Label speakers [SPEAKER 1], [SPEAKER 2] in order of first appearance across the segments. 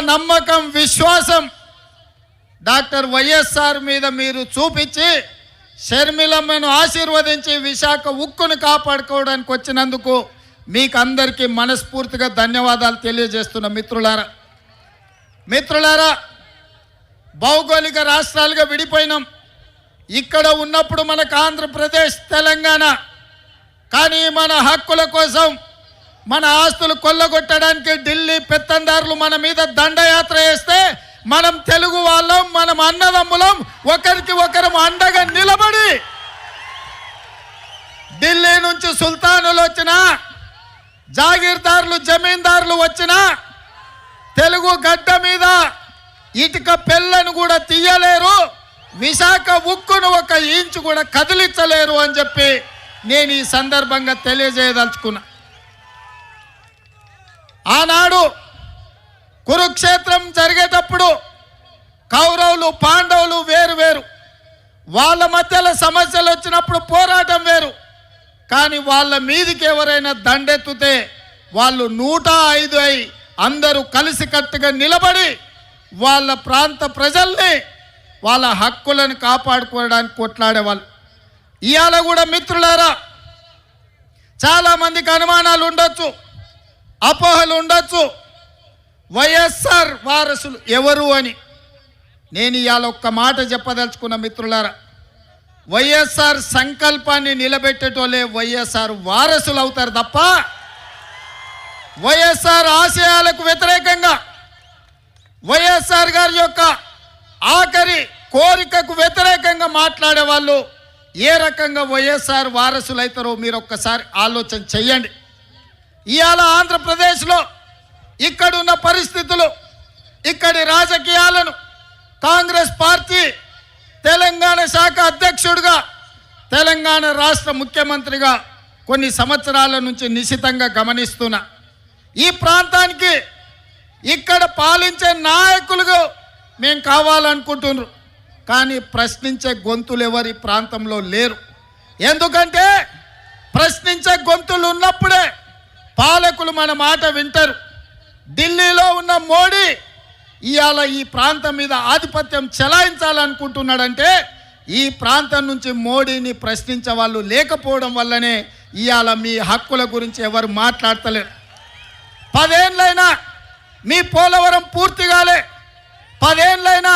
[SPEAKER 1] నమ్మకం విశ్వాసం doctor YSR మీద మీరు చూపించి షర్మిలమ్మను ఆశీర్వదించి విశాఖ ఉక్కును కాపాడుకోవడానికి వచ్చినందుకు మీకు అందరికీ మనస్ఫూర్తిగా ధన్యవాదాలు తెలియజేస్తున్న మిత్రులారా భౌగోళిక రాష్ట్రాలుగా విడిపోయినాం. ఇక్కడ ఉన్నప్పుడు మనకు ఆంధ్రప్రదేశ్ తెలంగాణ, కానీ మన హక్కుల కోసం మన ఆస్తులు కొల్లగొట్టడానికి ఢిల్లీ పెత్తందారులు మన మీద దండయాత్ర చేస్తే మనం తెలుగు వాళ్ళం, మనం అన్నదమ్ములం ఒకరికి ఒకరం అండగా నిలబడి ఢిల్లీ నుంచి సుల్తానులు వచ్చినా జాగీర్దారులు జమీందారులు వచ్చినా తెలుగు గడ్డ మీద ఇటుక పెళ్ళను కూడా తీయలేరు, విశాఖ ఉక్కును ఒక ఇంచు కూడా కదిలించలేరు అని చెప్పి నేను ఈ సందర్భంగా తెలియజేయదలుచుకున్నా. ఆనాడు కురుక్షేత్రం జరిగేటప్పుడు కౌరవులు పాండవులు వేరు, వాళ్ళ మధ్యలో సమస్యలు వచ్చినప్పుడు పోరాటం వేరు, కానీ వాళ్ళ మీదికి ఎవరైనా దండెత్తుతే వాళ్ళు 105 అయి అందరూ కలిసికట్టుగా నిలబడి వాళ్ళ ప్రాంత ప్రజల్ని వాళ్ళ హక్కులను కాపాడుకోవడానికి కొట్లాడేవాళ్ళు. ఇవాళ కూడా మిత్రులారా చాలామందికి అనుమానాలు ఉండొచ్చు, అపోహలు ఉండొచ్చు, వైఎస్ఆర్ వారసులు ఎవరు అని. నేను ఇవాళ ఒక్క మాట చెప్పదలుచుకున్న మిత్రులారా, వైఎస్ఆర్ సంకల్పాన్ని నిలబెట్టేటోళ్ళే వైఎస్ఆర్ వారసులు అవుతారు తప్ప వైఎస్ఆర్ ఆశయాలకు వ్యతిరేకంగా వైఎస్ఆర్ గారి యొక్క ఆఖరి కోరికకు వ్యతిరేకంగా మాట్లాడే వాళ్ళు ఏ రకంగా వైఎస్ఆర్ వారసులు అవుతారో మీరు ఒక్కసారి ఆలోచన చెయ్యండి. ఇవాళ ఆంధ్రప్రదేశ్లో ఇక్కడున్న పరిస్థితులు, ఇక్కడి రాజకీయాలను కాంగ్రెస్ పార్టీ తెలంగాణ శాఖ అధ్యక్షుడిగా, తెలంగాణ రాష్ట్ర ముఖ్యమంత్రిగా కొన్ని సంవత్సరాల నుంచి నిశితంగా గమనిస్తున్నా. ఈ ప్రాంతానికి ఇక్కడ పాలించే నాయకులుగా మేము కావాలనుకుంటున్నారు, కానీ ప్రశ్నించే గొంతులు ఎవరి ప్రాంతంలో లేరు. ఎందుకంటే ప్రశ్నించే గొంతులు ఉన్నప్పుడే పాలకులు మన మాట వింటారు. ఢిల్లీలో ఉన్న మోడీ ఇవాళ ఈ ప్రాంతం మీద ఆధిపత్యం చెలాయించాలనుకుంటున్నాడంటే ఈ ప్రాంతం నుంచి మోడీని ప్రశ్నించే వాళ్ళు లేకపోవడం వల్లనే ఇవాళ మీ హక్కుల గురించి ఎవరు మాట్లాడతలేరు. 10 ఏళ్ళైనా మీ పోలవరం పూర్తి కాలే, 10 ఏళ్ళైనా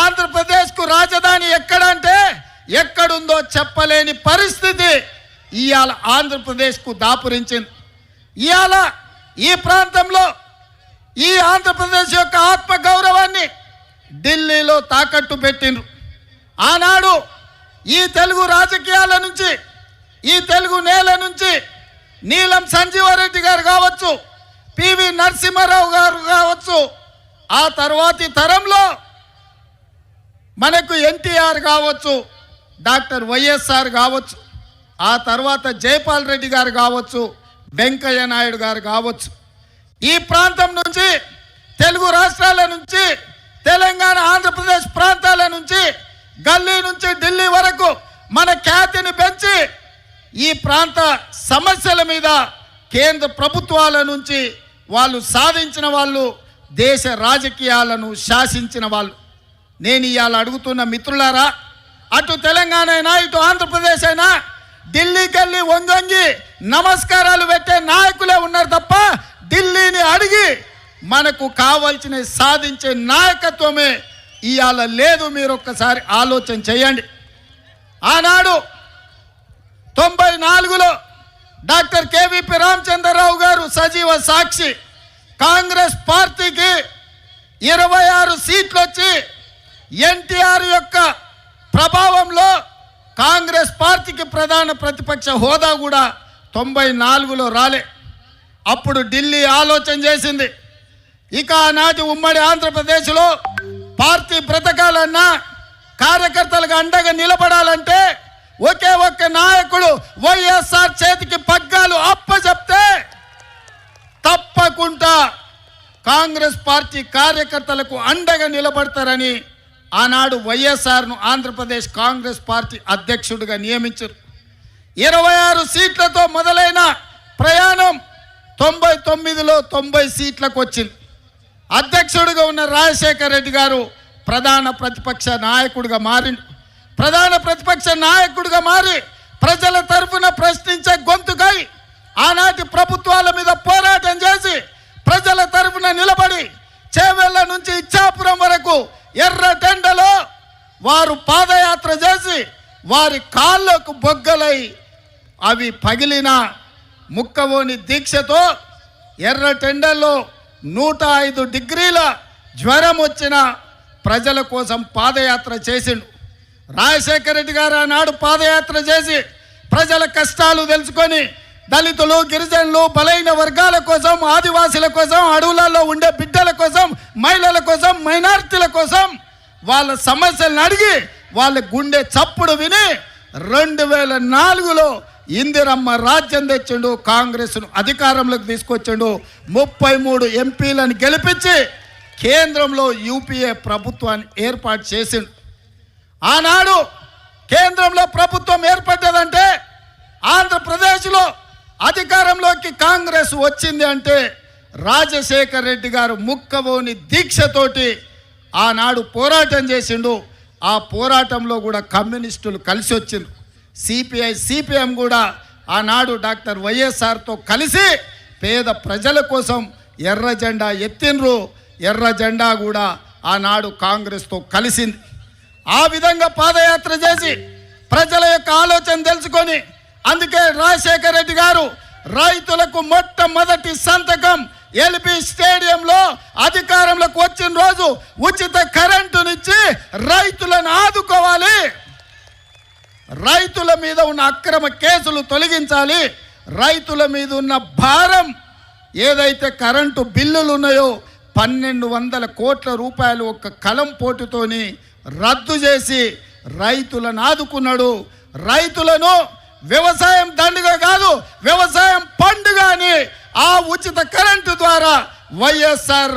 [SPEAKER 1] ఆంధ్రప్రదేశ్కు రాజధాని ఎక్కడంటే ఎక్కడుందో చెప్పలేని పరిస్థితి ఇవాళ ఆంధ్రప్రదేశ్కు దాపురించింది. ఇవాళ ఈ ప్రాంతంలో ఈ ఆంధ్రప్రదేశ్ యొక్క ఆత్మ గౌరవాన్ని ఢిల్లీలో తాకట్టు పెట్టిండ్రు. ఆనాడు ఈ తెలుగు రాజకీయాల నుంచి, ఈ తెలుగు నేల నుంచి నీలం సంజీవారెడ్డి గారు కావచ్చు, పివి నరసింహారావు గారు కావచ్చు, ఆ తర్వాతి తరంలో మనకు ఎన్టీఆర్ కావచ్చు, డాక్టర్ వైఎస్ఆర్ కావచ్చు, ఆ తర్వాత జైపాల్ రెడ్డి గారు కావచ్చు, వెంకయ్య నాయుడు గారు కావచ్చు, ఈ ప్రాంతం నుంచి తెలుగు రాష్ట్రాల నుంచి తెలంగాణ ఆంధ్రప్రదేశ్ ప్రాంతాల నుంచి గల్లీ నుంచి ఢిల్లీ వరకు మన ఖ్యాతిని పెంచి ఈ ప్రాంత సమస్యల మీద కేంద్ర ప్రభుత్వాల నుంచి వాళ్ళు సాధించిన వాళ్ళు, దేశ రాజకీయాలను శాసించిన వాళ్ళు. నేను ఇవాళ అడుగుతున్న మిత్రులారా, అటు తెలంగాణ అయినా ఇటు ఆంధ్రప్రదేశ్ అయినా ఢిల్లీకి వెళ్ళి వంగొంగి నమస్కారాలు పెట్టే నాయకులే ఉన్నారు తప్ప ఢిల్లీని అడిగి మనకు కావాల్సిన సాధించే నాయకత్వమే ఇవాళ లేదు. మీరు ఒక్కసారి ఆలోచన చేయండి. ఆనాడు 94లో డాక్టర్ కేవీపీ రామచంద్రరావు గారు సజీవ సాక్షి, కాంగ్రెస్ పార్టీకి 26 సీట్లు వచ్చి ఎన్టీఆర్ యొక్క ప్రభావంలో కాంగ్రెస్ పార్టీకి ప్రధాన ప్రతిపక్ష హోదా కూడా 94లో రాలే. అప్పుడు ఢిల్లీ ఆలోచన చేసింది, ఇక ఆనాటి ఉమ్మడి ఆంధ్రప్రదేశ్లో పార్టీ బ్రతకాలన్నా కార్యకర్తలకు అండగా నిలబడాలంటే ఒకే ఒక్క నాయకుడు వైఎస్ఆర్ చేతికి పగ్గాలు అప్పచెప్తే తప్పకుండా కాంగ్రెస్ పార్టీ కార్యకర్తలకు అండగా నిలబడతారని ఆనాడు వైఎస్ఆర్ను ఆంధ్రప్రదేశ్ కాంగ్రెస్ పార్టీ అధ్యక్షుడిగా నియమించారు. 26 సీట్లతో మొదలైన ప్రయాణం 99లో 90 సీట్లకు వచ్చింది. అధ్యక్షుడిగా ఉన్న రాజశేఖర రెడ్డి గారు ప్రధాన ప్రతిపక్ష నాయకుడిగా మారి ప్రజల తరఫున ప్రశ్నించే గొంతుకై ఆనాటి ప్రభుత్వాల మీద పోరాటం చేసి ప్రజల తరఫున నిలబడి చేవెళ్ళ నుంచి ఇచ్చాపురం వరకు ఎర్రటెండలో వారు పాదయాత్ర చేసి వారి కాళ్ళకు బొగ్గలై అవి పగిలిన ముక్కవోని దీక్షతో ఎర్రటెండల్లో 105 డిగ్రీల జ్వరం వచ్చిన ప్రజల కోసం పాదయాత్ర చేసిండు. రాజశేఖర రెడ్డి గారు ఆనాడు పాదయాత్ర చేసి ప్రజల కష్టాలు తెలుసుకొని దళితులు, గిరిజనులు, బలైన వర్గాల కోసం, ఆదివాసీల కోసం, అడవులలో ఉండే బిడ్డల కోసం, మహిళల కోసం, మైనారిటీల కోసం వాళ్ళ సమస్యలను అడిగి వాళ్ళ గుండె చప్పుడు విని 2004లో ఇందిరమ్మ రాజ్యం తెచ్చిండు. కాంగ్రెస్ను అధికారంలోకి తీసుకొచ్చిండు. 33 ఎంపీలను గెలిపించి కేంద్రంలో యూపీఏ ప్రభుత్వాన్ని ఏర్పాటు చేసిండు. ఆనాడు కేంద్రంలో ప్రభుత్వం ఏర్పడ్డదంటే, ఆంధ్రప్రదేశ్లో అధికారంలోకి కాంగ్రెస్ వచ్చింది అంటే రాజశేఖర రెడ్డి గారు ముక్కవోని దీక్షతోటి ఆనాడు పోరాటం చేసిండు. ఆ పోరాటంలో కూడా కమ్యూనిస్టులు కలిసి వచ్చిండ్రు. సిపిఐ, సిపిఎం కూడా ఆనాడు డాక్టర్ వైఎస్ఆర్తో కలిసి పేద ప్రజల కోసం ఎర్ర జెండా ఎత్తిండ్రు. ఎర్ర జెండా కూడా ఆనాడు కాంగ్రెస్తో కలిసింది. ఆ విధంగా పాదయాత్ర చేసి ప్రజల యొక్క ఆలోచన తెలుసుకొని, అందుకే రాజశేఖర రెడ్డి గారు రైతులకు మొట్టమొదటి సంతకం ఎల్బీ స్టేడియంలో అధికారంలోకి వచ్చిన రోజు ఉచిత కరెంటునిచ్చి రైతులను ఆదుకోవాలి, రైతుల మీద ఉన్న అక్రమ కేసులు తొలగించాలి, రైతుల మీద ఉన్న భారం ఏదైతే కరెంటు బిల్లులు ఉన్నాయో 1200 కోట్ల రూపాయలు ఒక్క కలం పోటుతోని రద్దు చేసి రైతులను ఆదుకున్నాడు. రైతులను వ్యవసాయం దండుగ కాదు, వ్యవసాయం పండుగ అని ఆ ఉచిత కరెంటు ద్వారా వైఎస్ఆర్